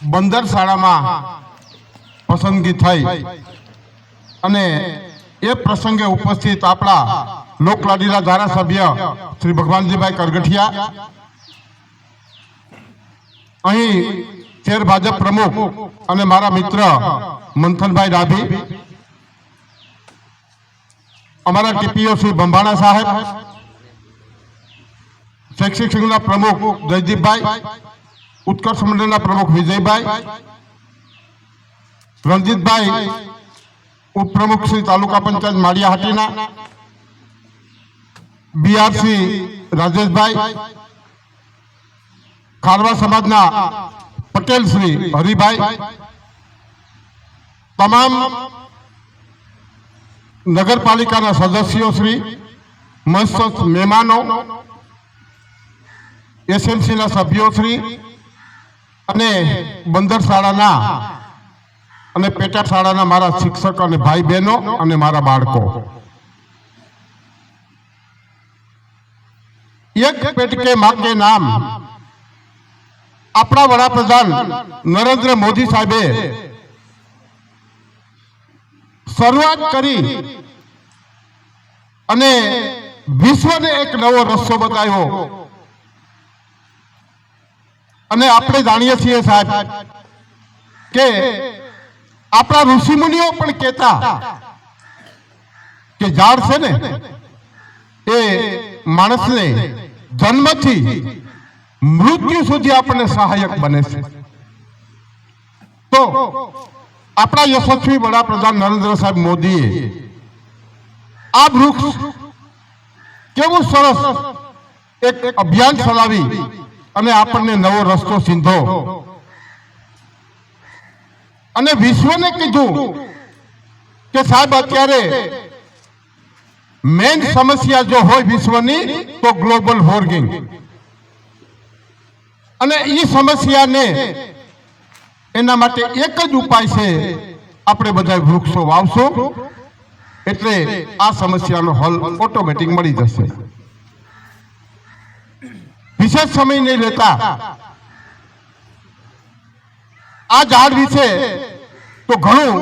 બંદર શાળામાં પસંદગી થઈ અને એ પ્રસંગે ઉપસ્થિત આપણા લોકલાડીલા ધારાસભ્ય શ્રી ભગવાનજીભાઈ કરગઠિયા, અહીં શહેર ભાજપ પ્રમુખ અને મારા મિત્ર મંથનભાઈ ડાભી, અમારા ટીપીઓ શ્રી બંભાણા સાહેબ, શૈક્ષિક સંઘના પ્રમુખ જયદીપભાઈ, ઉત્કર્ષ મંડળના પ્રમુખ વિજયભાઈ, રણજીતભાઈ ઉપપ્રમુખ શ્રી તાલુકા પંચાયત માળિયાહાટીના, બીઆરસી રાજેશભાઈ, ખારવા સમાજના પટેલ શ્રી હરિભાઈ, તમામ નગરપાલિકાના સદસ્યો શ્રી, મસ્ત મહેમાનો, એસએમસીના સભ્યો શ્રી અને બંદર શાળાના અને પેટા શાળાના મારા શિક્ષક અને ભાઈ બહેનો અને મારા બાળકો, એક પેટ કે માँ के नाम આપણા વડાપ્રધાન નરેન્દ્ર મોદી સાહેબે શરૂઆત કરી અને વિશ્વને એક નવો રસ્તો બતાવ્યો. અને આપણે જાણીએ છીએ સાહેબ કે આપણા ઋષિમુનિઓ પણ કહેતા કે ઝાડ છે ને એ માણસને જન્મથી મૃત્યુ સુધી આપણને સહાયક બને છે. તો આપણા યશસ્વી વડાપ્રધાન નરેન્દ્ર સાહેબ મોદીએ આ વૃક્ષ કેવું સરસ એક અભિયાન ચલાવી અને આપણને નવો રસ્તો સીંધો અને વિશ્વને કીધું કે સાહેબ અત્યારે મેઇન સમસ્યા જો હોય વિશ્વની તો ગ્લોબલ વોર્મિંગ, અને એ સમસ્યાને એના માટે એક જ ઉપાય છે, આપણે બધા વૃક્ષો વાવશો એટલે આ સમસ્યાનો હલ ઓટોમેટિક મળી જશે. વિશેષ સમય નહીં લેતા આ ઝાડ વિશે તો ઘણું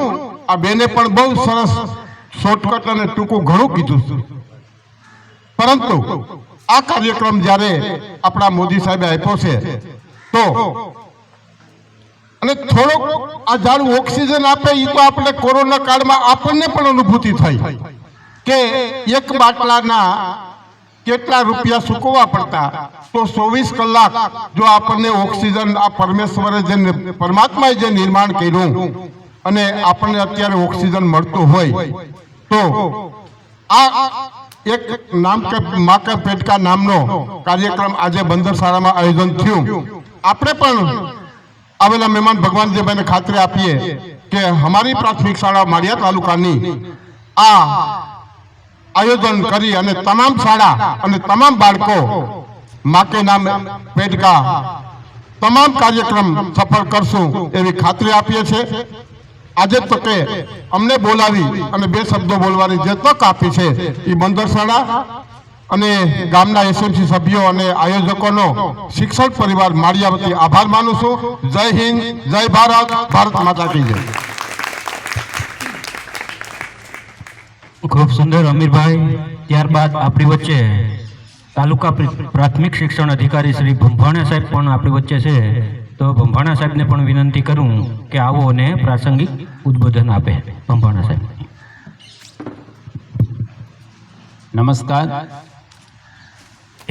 આ બેને પણ બહુ સરસ શોર્ટકટ અને ટૂંકું ઘણું કીધું છે, પરંતુ આ કાર્યક્રમ જ્યારે આપણા મોદી સાહેબે આપ્યો છે તો અને થોડોક આ ઝાડ ઓક્સિજન આપે એ તો આપણે કોરોના કાળમાં આપણને પણ અનુભૂતિ થઈ કે એક બાટલાના કેટલા રૂપિયા ચૂકવવા પડતા, તો 24 કલાક જો આપણને ઓક્સિજન આ પરમેશ્વરે જે પરમાત્માએ જે નિર્માણ કર્યું અને આપણને અત્યારે ઓક્સિજન મળતું હોય તો આ એક નામ કે માँ का पेट का નામનો કાર્યક્રમ આજે બંદર શાળામાં આયોજન થયું. આપણે પણ આવેલા મહેમાન ભગવાનજીભાઈને ખાતરી આપીએ કે અમારી પ્રાથમિક શાળા માળિયા તાલુકાની આ આયોજન કરી અને તમામ શાળા અને તમામ બાળકો માँ के नाम पेट का તમામ કાર્યક્રમ સફળ કરશું એવી ખાતરી આપીએ છીએ. આજે તકે અમને બોલાવી અને બે શબ્દો બોલવાની જે તક આપી છે એ બંદર શાળા અને ગામના એસએમસી સભ્યો અને આયોજકોનો શિક્ષક પરિવાર માળિયા વતી આભાર માનું છું. જય હિન્દ, જય ભારત, ભારત માતા કી જય. ખૂબ સુંદર અમીરભાઈ. ત્યારબાદ આપણી વચ્ચે તાલુકા પ્રાથમિક શિક્ષણ અધિકારી શ્રી ભંભાણા સાહેબ પણ આપણી વચ્ચે છે, તો ભંભાણા સાહેબને પણ વિનંતી કરું કે આવો અને પ્રાસંગિક ઉદ્બોધન આપે. ભંભાણા સાહેબ. નમસ્કાર.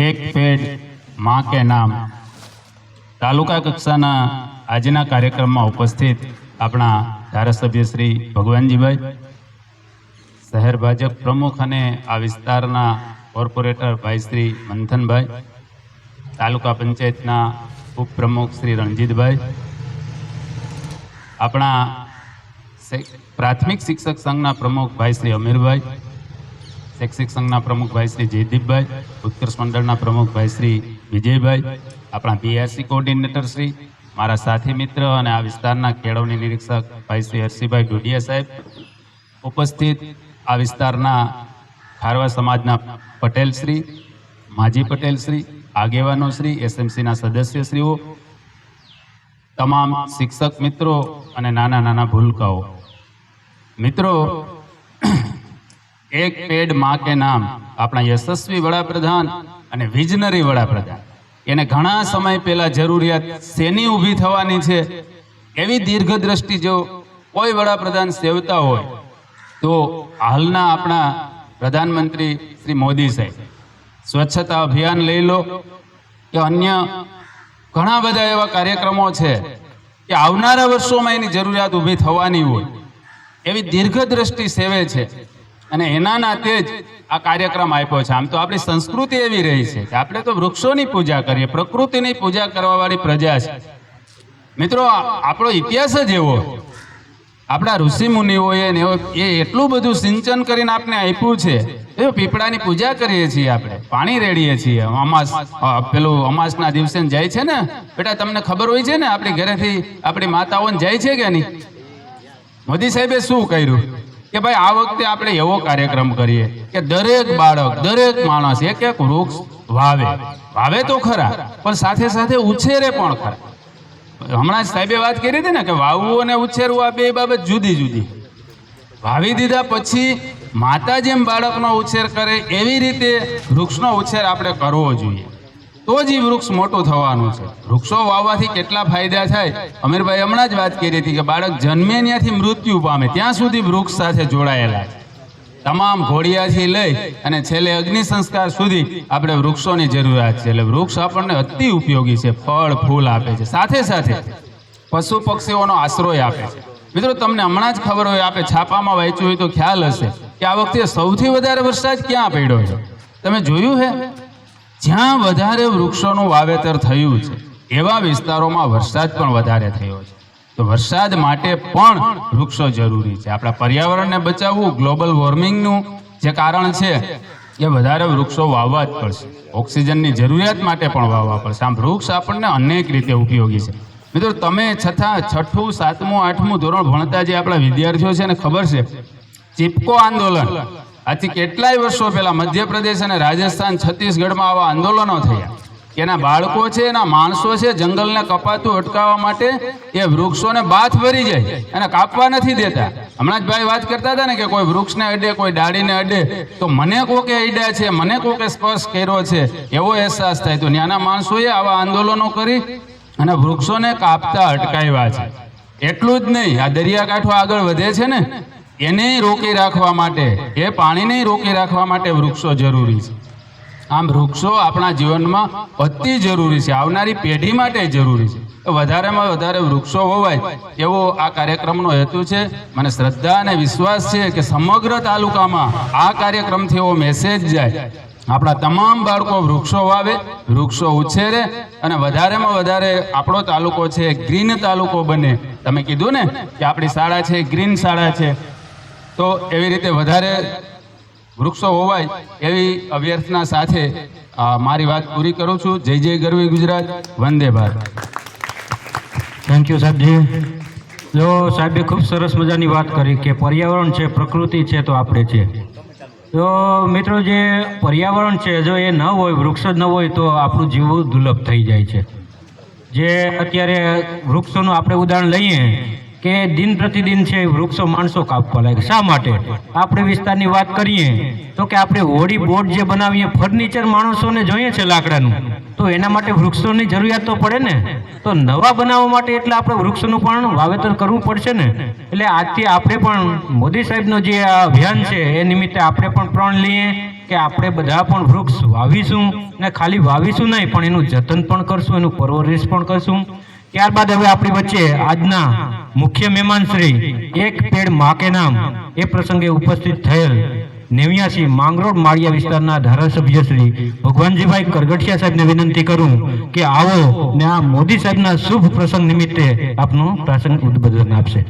એક પેડ માँ के नाम તાલુકા કક્ષાના આજના કાર્યક્રમમાં ઉપસ્થિત આપણા ધારાસભ્ય શ્રી ભગવાનજીભાઈ, શહેર ભાજપ પ્રમુખ અને આ વિસ્તારના કોર્પોરેટર ભાઈ શ્રી મંથનભાઈ, તાલુકા પંચાયતના ઉપપ્રમુખ શ્રી રણજીતભાઈ, આપણા પ્રાથમિક શિક્ષક સંઘના પ્રમુખ ભાઈ શ્રી અમીરભાઈ, શૈક્ષિક સંઘના પ્રમુખ ભાઈ શ્રી જયદીપભાઈ, ઉત્કર્ષ મંડળના પ્રમુખ ભાઈ શ્રી વિજયભાઈ, આપણા બીઆરસી કોઓર્ડિનેટર શ્રી, મારા સાથી મિત્ર અને આ વિસ્તારના કેળવણી નિરીક્ષક ભાઈ શ્રી હર્ષિભાઈ ડોડિયા સાહેબ, ઉપસ્થિત આ વિસ્તારના ખારવા સમાજના પટેલ શ્રી, માજી પટેલ શ્રી, આગેવાનો શ્રી, એસએમસીના સદસ્યશ્રીઓ, તમામ શિક્ષક મિત્રો અને નાના નાના ભૂલકાઓ મિત્રો, એક પેડ માં કે નામ આપણા યશસ્વી વડાપ્રધાન અને વિઝનરી વડાપ્રધાન, એને ઘણા સમય પહેલા જરૂરિયાત શેની ઊભી થવાની છે એવી દીર્ઘદ્રષ્ટિ જો કોઈ વડાપ્રધાન સેવતા હોય તો હાલના આપણા પ્રધાનમંત્રી શ્રી મોદી સાહેબ સ્વચ્છતા અભિયાન લઈ લો કે અન્ય ઘણા બધા એવા કાર્યક્રમો છે કે આવનારા વર્ષોમાં એની જરૂરિયાત ઊભી થવાની હોય એવી દીર્ઘદ્રષ્ટિ સેવે છે અને એના નાતે જ આ કાર્યક્રમ આપ્યો છે. આમ તો આપણી સંસ્કૃતિ એવી રહી છે કે આપણે તો વૃક્ષોની પૂજા કરીએ, પ્રકૃતિની પૂજા કરવાવાળી પ્રજા છે. મિત્રો, આપણો ઇતિહાસ જ એવો, આપણા ઋષિ મુનિઓએ એ એટલું બધું સિંચન કરીને આપણે આપ્યું છે. એ પીપળાની પૂજા કરીએ છીએ, આપણે પાણી રેડીએ છીએ. પેલું અમાસના દિવસે જાય છે ને બેટા, તમને ખબર હોય છે ને આપણી ઘરેથી આપણી માતાઓને જાય છે કે નહીં? મોદી સાહેબે શું કર્યું કે ભાઈ આ વખતે આપણે એવો કાર્યક્રમ કરીએ કે દરેક બાળક, દરેક માણસ એક એક વૃક્ષ વાવે તો ખરા, પણ સાથે સાથે ઉછેરે પણ ખરા. હમણાં જ સાહેબે વાત કરી હતી ને કે વાવવું અને ઉછેરવું આ બે બાબત જુદી જુદી. વાવી દીધા પછી માતા જેમ બાળકનો ઉછેર કરે એવી રીતે વૃક્ષનો ઉછેર આપણે કરવો જોઈએ, તો જ એ વૃક્ષ મોટું થવાનું છે. વૃક્ષો વાવવાથી કેટલા ફાયદા થાય, અમીરભાઈ હમણાં જ વાત કરી હતી કે બાળક જન્મે ત્યાંથી મૃત્યુ પામે ત્યાં સુધી વૃક્ષ સાથે જોડાયેલા છે. તમામ ઘોડિયાથી લઈ અને છેલ્લે અગ્નિ સંસ્કાર સુધી આપણે વૃક્ષોની જરૂરિયાત છે. એટલે વૃક્ષ આપણને અતિ ઉપયોગી છે, ફળ ફૂલ આપે છે, સાથે સાથે પશુ પક્ષીઓનો આશ્રય આપે છે. મિત્રો, તમને હમણાં જ ખબર હોય, આપણે છાપામાં વાંચ્યું હોય તો ખ્યાલ હશે કે આ વખતે સૌથી વધારે વરસાદ ક્યાં પડ્યો છે? તમે જોયું છે? જ્યાં વધારે વૃક્ષોનું વાવેતર થયું છે એવા વિસ્તારોમાં વરસાદ પણ વધારે થયો છે. તો વરસાદ માટે પણ વૃક્ષો જરૂરી છે. આપણા પર્યાવરણને બચાવવું, ગ્લોબલ વોર્મિંગનું જે કારણ છે એ વધારે વૃક્ષો વાવવા જ પડશે. ઓક્સિજનની જરૂરિયાત માટે પણ વાવવા પડશે. આમ વૃક્ષ આપણને અનેક રીતે ઉપયોગી છે. મિત્રો, તમે છઠ્ઠું, 7મું, 8મું ધોરણ ભણતા જે આપણા વિદ્યાર્થીઓ છે ને ખબર છે, ચિપકો આંદોલન આજથી કેટલાય વર્ષો પહેલા મધ્યપ્રદેશ અને રાજસ્થાન, છત્તીસગઢમાં આવા આંદોલનો થયા. એના બાળકો છે, એના માણસો છે, જંગલને કપાતું અટકાવવા માટે એ વૃક્ષોને બાથ ભરી જાય અને કાપવા નથી દેતા. હમણાં જ ભાઈ વાત કરતા હતા ને કે કોઈ વૃક્ષને અડે, કોઈ ડાળીને અડે તો મને કોકે અડ્યા છે, મને કોકે સ્પર્શ કર્યો છે એવો અહેસાસ થાય. તો ત્યાંના માણસોએ આવા આંદોલનો કરી અને વૃક્ષોને કાપતા અટકાવ્યા છે. એટલું જ નહીં, આ દરિયાકાંઠો આગળ વધે છે ને એને રોકી રાખવા માટે, એ પાણીને રોકી રાખવા માટે વૃક્ષો જરૂરી છે. આમ વૃક્ષો આપણા જીવનમાં અતિ જરૂરી છે, આવનારી પેઢી માટે જરૂરી છે. તો વધારેમાં વધારે વૃક્ષો વવાય એવો આ કાર્યક્રમનો હેતુ છે. મને શ્રદ્ધા અને વિશ્વાસ છે કે સમગ્ર તાલુકામાં આ કાર્યક્રમથી એવો મેસેજ જાય, આપણા તમામ બાળકો વૃક્ષો વાવે, વૃક્ષો ઉછેરે અને વધારેમાં વધારે આપણો તાલુકો છે ગ્રીન તાલુકો બને. તમે કીધું ને કે આપણી શાળા છે ગ્રીન શાળા છે, તો એવી રીતે વધારે વૃક્ષો હોવાય એવી અભ્યર્થના સાથે મારી વાત પૂરી કરું છું. જય જય ગરવી ગુજરાત, વંદે ભારત. થેન્ક યુ સાહેબજી. જો સાહેબે ખૂબ સરસ મજાની વાત કરી કે પર્યાવરણ છે, પ્રકૃતિ છે તો આપણે છે. તો મિત્રો, જે પર્યાવરણ છે જો એ ન હોય, વૃક્ષ જ ન હોય તો આપણું જીવવું દુર્લભ થઈ જાય છે. જે અત્યારે વૃક્ષોનું આપણે ઉદાહરણ લઈએ કે દિન પ્રતિદિન છે વૃક્ષો માણસો કાપવા લાગે. શા માટે? આપણે વિસ્તારની વાત કરીએ તો કે આપણે હોડી બોર્ડ જે બનાવીએ, ફર્નિચર માણસોને જોઈએ છે લાકડાનું, તો એના માટે વૃક્ષોની જરૂરિયાત તો પડે ને. તો નવા બનાવવા માટે એટલે આપણે વૃક્ષોનું પણ વાવેતર કરવું પડશે ને. એટલે આજથી આપણે પણ મોદી સાહેબનો જે આ અભિયાન છે એ નિમિત્તે આપણે પણ પ્રણ લઈએ કે આપણે બધા પણ વૃક્ષ વાવીશું, ને ખાલી વાવીશું નહીં પણ એનું જતન પણ કરશું, એનું પરવરિશ પણ કરશું. ત્યારબાદ હવે આપણી વચ્ચે આજના મુખ્ય મહેમાન શ્રી એક પેડ માં કે નામ એ પ્રસંગે ઉપસ્થિત થયેલ 89 માંગરોળ માળિયા વિસ્તારના ધારાસભ્ય શ્રી ભગવાનજીભાઈ કરગઠિયા સાહેબને વિનંતી કરું કે આવો ને આ મોદી સાહેબના શુભ પ્રસંગ નિમિત્તે આપનું પ્રાસંગિક ઉદ્બોધન આપશે.